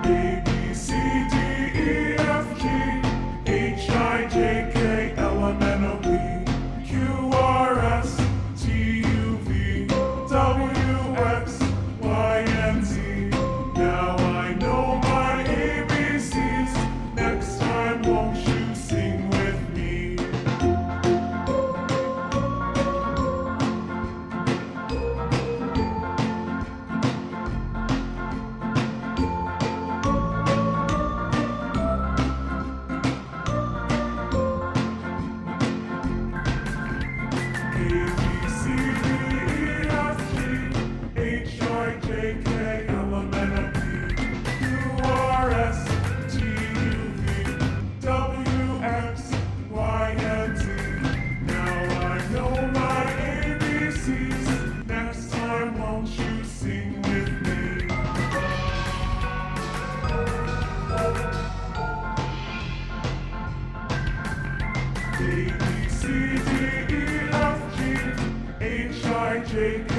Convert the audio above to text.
A, B, C, D, E, F, G, H, I, J, K, L, M, N, O, P, Q, R, S, T, U, V, W, X, Y, and Z. Now I know my ABCs. Next time, won't you sing with me? A, B, C, D, E, F, G, H, I, J, K, L, M, N, O, P, Q, R, S, T, U, V, W, X, Y, and Z. Now I know my ABCs. Next time, won't you sing with me? A, B, C, D, E, F, G, H, I, J, K,